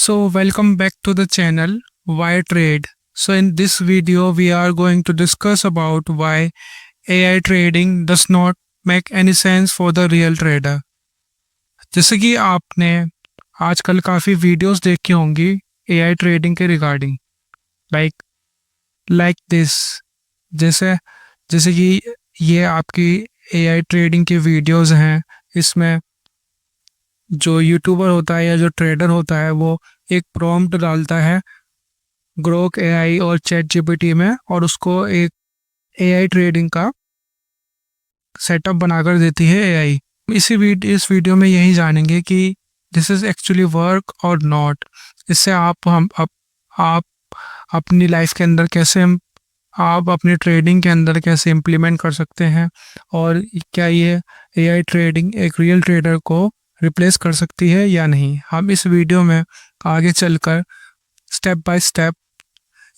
So welcome back to the channel Why Trade. So in this video we are going to discuss about why AI trading does not make any sense for the real trader. जैसे कि आपने आजकल काफ़ी videos देखी होंगी AI trading के regarding like like this जैसे जैसे कि ये आपकी AI ट्रेडिंग की वीडियोस हैं। इसमें जो यूट्यूबर होता है या जो ट्रेडर होता है वो एक प्रॉम्प्ट डालता है ग्रोक एआई और चैट जीपीटी में और उसको एक एआई ट्रेडिंग का सेटअप बनाकर देती है एआई। इस वीडियो में यही जानेंगे कि दिस इज़ एक्चुअली वर्क और नॉट। इससे आप अपनी लाइफ के अंदर कैसे आप अपनी ट्रेडिंग के अंदर कैसे इम्प्लीमेंट कर सकते हैं और क्या ये एआई ट्रेडिंग एक रियल ट्रेडर को रिप्लेस कर सकती है या नहीं। हम इस वीडियो में आगे चलकर स्टेप बाय स्टेप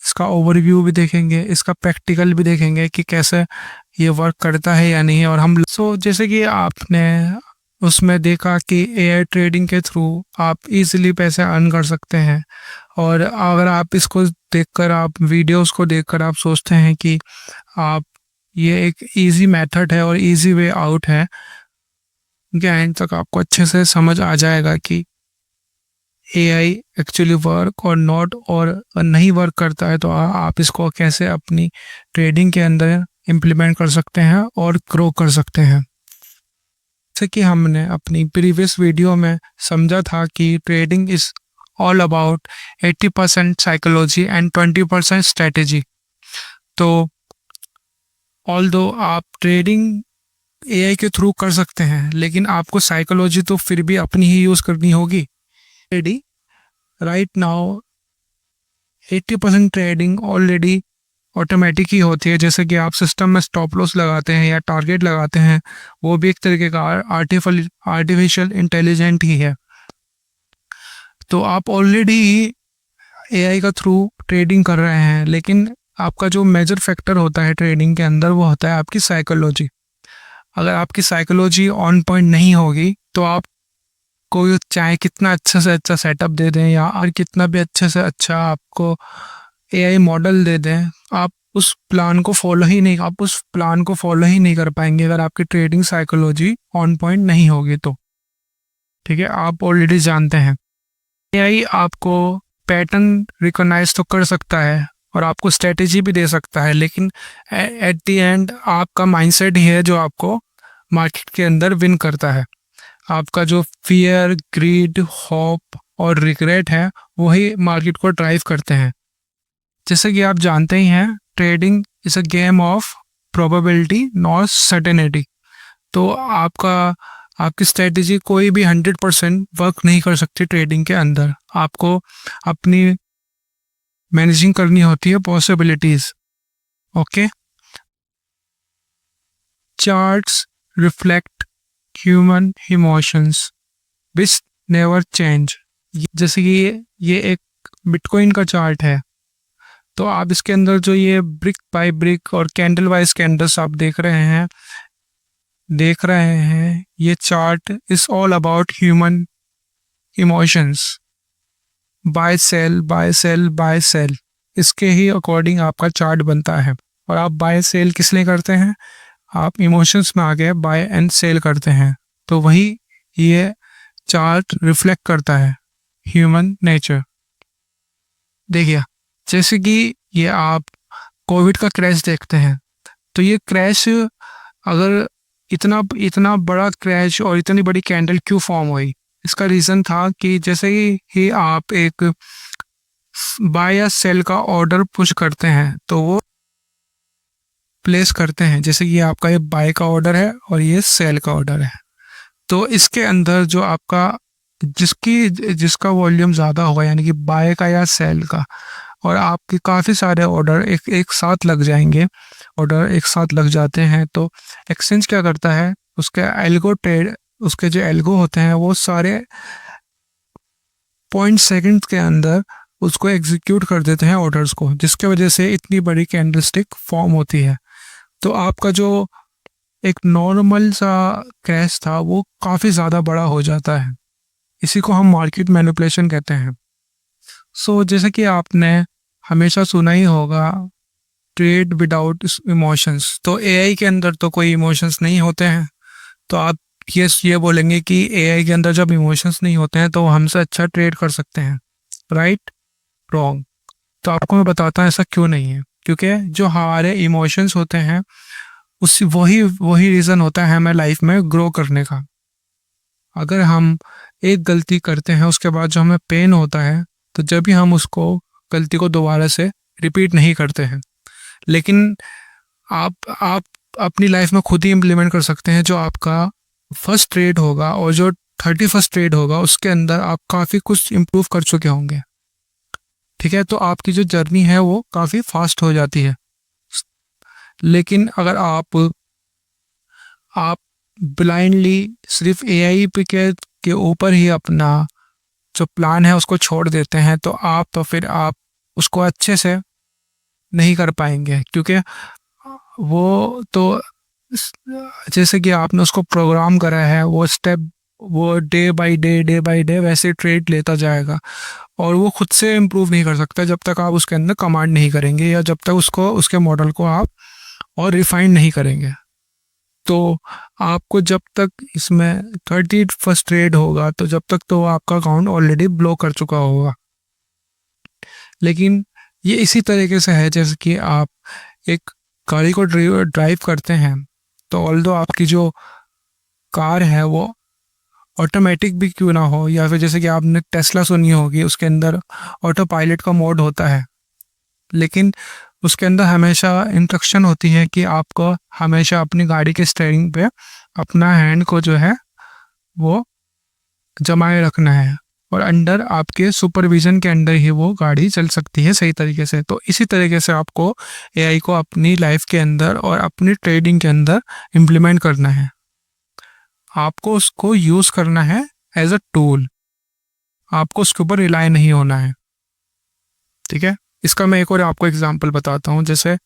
इसका ओवरव्यू भी देखेंगे, इसका प्रैक्टिकल भी देखेंगे कि कैसे ये वर्क करता है या नहीं। और हम जैसे कि आपने उसमें देखा कि एआई ट्रेडिंग के थ्रू आप इजीली पैसे अर्न कर सकते हैं। और अगर आप इसको देखकर आप वीडियोस को देखकर आप सोचते हैं कि आप ये एक इजी मेथड है और इजी वे आउट है, एंड तक आपको अच्छे से समझ आ जाएगा कि एआई एक्चुअली वर्क और नॉट, और नहीं वर्क करता है तो आप इसको कैसे अपनी ट्रेडिंग के अंदर इम्प्लीमेंट कर सकते हैं और ग्रो कर सकते हैं। जैसे कि हमने अपनी प्रीवियस वीडियो में समझा था कि trading is all about 80% psychology and 20% strategy. तो ऑल्दो आप ट्रेडिंग एआई के थ्रू कर सकते हैं, लेकिन आपको साइकोलॉजी तो फिर भी अपनी ही यूज़ करनी होगी। Right now 80% trading already automatic ही होती है। जैसे कि आप सिस्टम में स्टॉप लॉस लगाते हैं या टारगेट लगाते हैं, वो भी एक तरीके का आर्टिफिशियल इंटेलिजेंट ही है। तो आप ऑलरेडी एआई का थ्रू ट्रेडिंग कर रहे हैं, लेकिन आपका जो मेजर फैक्टर होता है ट्रेडिंग के अंदर वो होता है आपकी साइकोलॉजी। अगर आपकी साइकोलॉजी ऑन पॉइंट नहीं होगी तो आप कोई चाहे कितना अच्छा से अच्छा सेटअप दे दें या और कितना भी अच्छे से अच्छा आपको एआई मॉडल दे दें, आप उस प्लान को फॉलो ही नहीं कर पाएंगे अगर आपकी ट्रेडिंग साइकोलॉजी ऑन पॉइंट नहीं होगी तो। ठीक है, आप ऑलरेडी जानते हैं एआई आपको पैटर्न रिकॉग्नाइज तो कर सकता है और आपको स्ट्रेटेजी भी दे सकता है, लेकिन एट द एंड आपका माइंडसेट ही है जो आपको मार्केट के अंदर विन करता है। आपका जो फियर, ग्रीड, होप और रिग्रेट है वही मार्केट को ड्राइव करते हैं। जैसे कि आप जानते ही हैं trading is a game of probability not certainty. तो आपकी स्ट्रेटेजी कोई भी 100% वर्क नहीं कर सकती ट्रेडिंग के अंदर। आपको अपनी मैनेजिंग करनी होती है possibilities. Okay, charts reflect human emotions which never change. जैसे कि ये एक बिटकॉइन का चार्ट है, तो आप इसके अंदर जो ये ब्रिक बाय ब्रिक और कैंडल वाइज कैंडल्स आप देख रहे हैं, ये chart is all about human emotions. Buy sell buy sell buy sell, इसके ही अकॉर्डिंग आपका चार्ट बनता है। और आप बाय सेल किस लिए करते हैं? आप इमोशंस में आके बाय एंड सेल करते हैं। तो वही ये चार्ट रिफ्लेक्ट करता है ह्यूमन नेचर। देखिए, जैसे कि ये आप कोविड का क्रैश देखते हैं, तो ये क्रैश अगर इतना बड़ा क्रैश और इतनी बड़ी कैंडल क्यों फॉर्म हुई, इसका रीज़न था कि जैसे ही आप एक बाय या सेल का ऑर्डर पुश करते हैं तो वो प्लेस करते हैं। जैसे कि आपका ये बाय का ऑर्डर है और ये सेल का ऑर्डर है, तो इसके अंदर जो आपका जिसका वॉल्यूम ज़्यादा होगा, यानी कि बाय का या सेल का, और आपके काफ़ी सारे ऑर्डर एक साथ लग जाएंगे, ऑर्डर एक साथ लग जाते हैं, तो एक्सचेंज क्या करता है, उसके जो एल्गो होते हैं वो सारे 0.2 के अंदर उसको एग्जीक्यूट कर देते हैं ऑर्डर्स को, जिसके वजह से इतनी बड़ी कैंडलस्टिक फॉर्म होती है। तो आपका जो एक नॉर्मल सा क्रैश था वो काफ़ी ज़्यादा बड़ा हो जाता है। इसी को हम मार्केट मैनिपुलेशन कहते हैं। जैसे कि आपने हमेशा सुना ही होगा, ट्रेड विदाउट इमोशंस। तो एआई के अंदर तो कोई इमोशंस नहीं होते हैं। तो आप ये बोलेंगे कि एआई के अंदर जब इमोशंस नहीं होते हैं तो वो हमसे अच्छा ट्रेड कर सकते हैं, राइट? रॉन्ग। तो आपको मैं बताता हूँ ऐसा क्यों नहीं है। क्योंकि जो हमारे इमोशंस होते हैं उस वही वही रीज़न होता है हमें लाइफ में ग्रो करने का। अगर हम एक गलती करते हैं उसके बाद जो हमें पेन होता है, तो जब भी हम उसको गलती को दोबारा से रिपीट नहीं करते हैं। लेकिन आप अपनी लाइफ में खुद ही इम्प्लीमेंट कर सकते हैं। जो आपका फर्स्ट ट्रेड होगा और जो 31st ट्रेड होगा उसके अंदर आप काफ़ी कुछ इम्प्रूव कर चुके होंगे, ठीक है? तो आपकी जो जर्नी है वो काफ़ी फास्ट हो जाती है। लेकिन अगर आप ब्लाइंडली सिर्फ एआई पे के ऊपर ही अपना जो प्लान है उसको छोड़ देते हैं, तो फिर आप उसको अच्छे से नहीं कर पाएंगे। क्योंकि वो तो जैसे कि आपने उसको प्रोग्राम करा है, वो डे बाय डे वैसे ट्रेड लेता जाएगा और वो खुद से इम्प्रूव नहीं कर सकता जब तक आप उसके अंदर कमांड नहीं करेंगे या जब तक उसके मॉडल को आप और रिफाइन नहीं करेंगे। तो आपको जब तक इसमें 31st ट्रेड होगा तो जब तक तो आपका अकाउंट ऑलरेडी ब्लॉक कर चुका होगा। लेकिन ये इसी तरीके से है जैसे कि आप एक गाड़ी को ड्राइव करते हैं, तो ऑल्दो आपकी जो कार है वो ऑटोमेटिक भी क्यों ना हो, या फिर जैसे कि आपने टेस्ला सुनी होगी उसके अंदर ऑटो पायलट का मोड होता है, लेकिन उसके अंदर हमेशा इंस्ट्रक्शन होती है कि आपको हमेशा अपनी गाड़ी के स्टीयरिंग पे अपना हैंड को जो है वो जमाए रखना है और अंडर आपके सुपरविजन के अंदर ही वो गाड़ी चल सकती है सही तरीके से। तो इसी तरीके से आपको एआई को अपनी लाइफ के अंदर और अपनी ट्रेडिंग के अंदर इम्प्लीमेंट करना है। आपको उसको यूज़ करना है एज अ टूल, आपको उसके ऊपर रिलाई नहीं होना है, ठीक है? इसका मैं एक और आपको एग्जांपल बताता हूँ। जैसे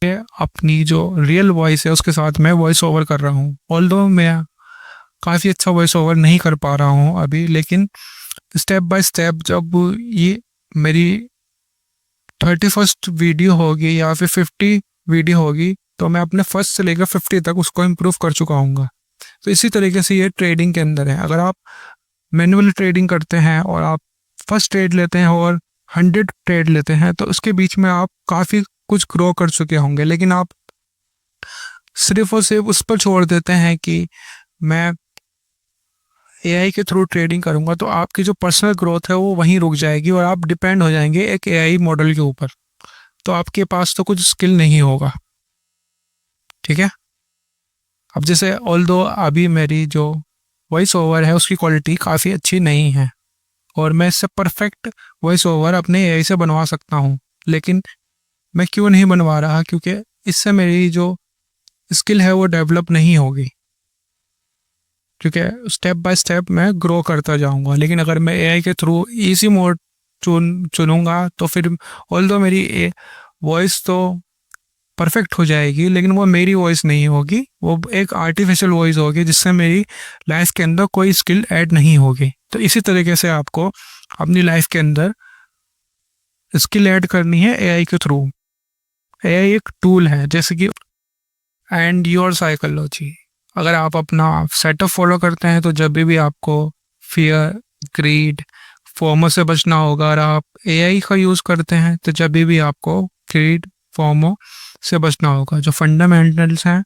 अपनी जो रियल वॉइस है उसके साथ मैं वॉइस ओवर कर रहा हूँ, ऑल्दो मैं काफ़ी अच्छा वॉइस ओवर नहीं कर पा रहा हूँ अभी, लेकिन स्टेप बाय स्टेप जब ये मेरी 31st वीडियो होगी या फिर 50 वीडियो होगी तो मैं अपने फर्स्ट से लेकर 50 तक उसको इम्प्रूव कर चुका हूँगा। तो इसी तरीके से ये ट्रेडिंग के अंदर है। अगर आप मैनुअल ट्रेडिंग करते हैं और आप फर्स्ट ट्रेड लेते हैं और 100 ट्रेड लेते हैं तो उसके बीच में आप काफ़ी कुछ ग्रो कर चुके होंगे। लेकिन आप सिर्फ और सिर्फ उस पर छोड़ देते हैं कि मैं एआई के थ्रू ट्रेडिंग करूंगा, तो आपकी जो पर्सनल ग्रोथ है वो वहीं रुक जाएगी और आप डिपेंड हो जाएंगे एक एआई मॉडल के ऊपर। तो आपके पास तो कुछ स्किल नहीं होगा, ठीक है? अब जैसे ऑल्दो अभी मेरी जो वॉइस ओवर है उसकी क्वालिटी काफ़ी अच्छी नहीं है और मैं इससे परफेक्ट वॉइस ओवर अपने एआई से बनवा सकता हूँ, लेकिन मैं क्यों नहीं बनवा रहा? क्योंकि इससे मेरी जो स्किल है वो डेवलप नहीं होगी, क्योंकि स्टेप बाय स्टेप मैं ग्रो करता जाऊंगा। लेकिन अगर मैं एआई के थ्रू इजी मोड चुनूंगा तो फिर ऑल्दो मेरी वॉइस तो परफेक्ट हो जाएगी, लेकिन वो मेरी वॉइस नहीं होगी, वो एक आर्टिफिशियल वॉइस होगी जिससे मेरी लाइफ के अंदर कोई स्किल ऐड नहीं होगी। तो इसी तरीके से आपको अपनी लाइफ के अंदर स्किल ऐड करनी है एआई के थ्रू। एआई एक टूल है जैसे कि एंड योर साइकोलॉजी। अगर आप अपना सेटअप फॉलो करते हैं तो जब भी आपको फियर, ग्रीड, फोमो से बचना होगा, और आप एआई का यूज़ करते हैं तो जब भी आपको ग्रीड, फोमो से बचना होगा। जो फंडामेंटल्स हैं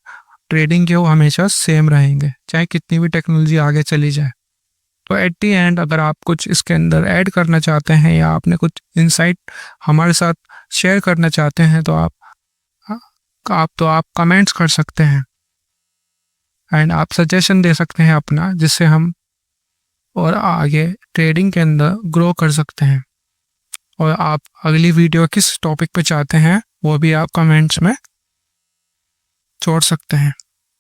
ट्रेडिंग के वो हमेशा सेम रहेंगे चाहे कितनी भी टेक्नोलॉजी आगे चली जाए। तो एट दी एंड अगर आप कुछ इसके अंदर ऐड करना चाहते हैं या आपने कुछ इंसाइट हमारे साथ शेयर करना चाहते हैं तो आप कमेंट्स कर सकते हैं एंड आप सजेशन दे सकते हैं अपना, जिससे हम और आगे ट्रेडिंग के अंदर ग्रो कर सकते हैं। और आप अगली वीडियो किस टॉपिक पे चाहते हैं वो भी आप कमेंट्स में छोड़ सकते हैं।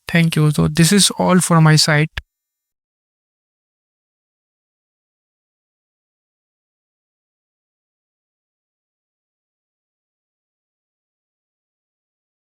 Thank you. तो this is all for my site.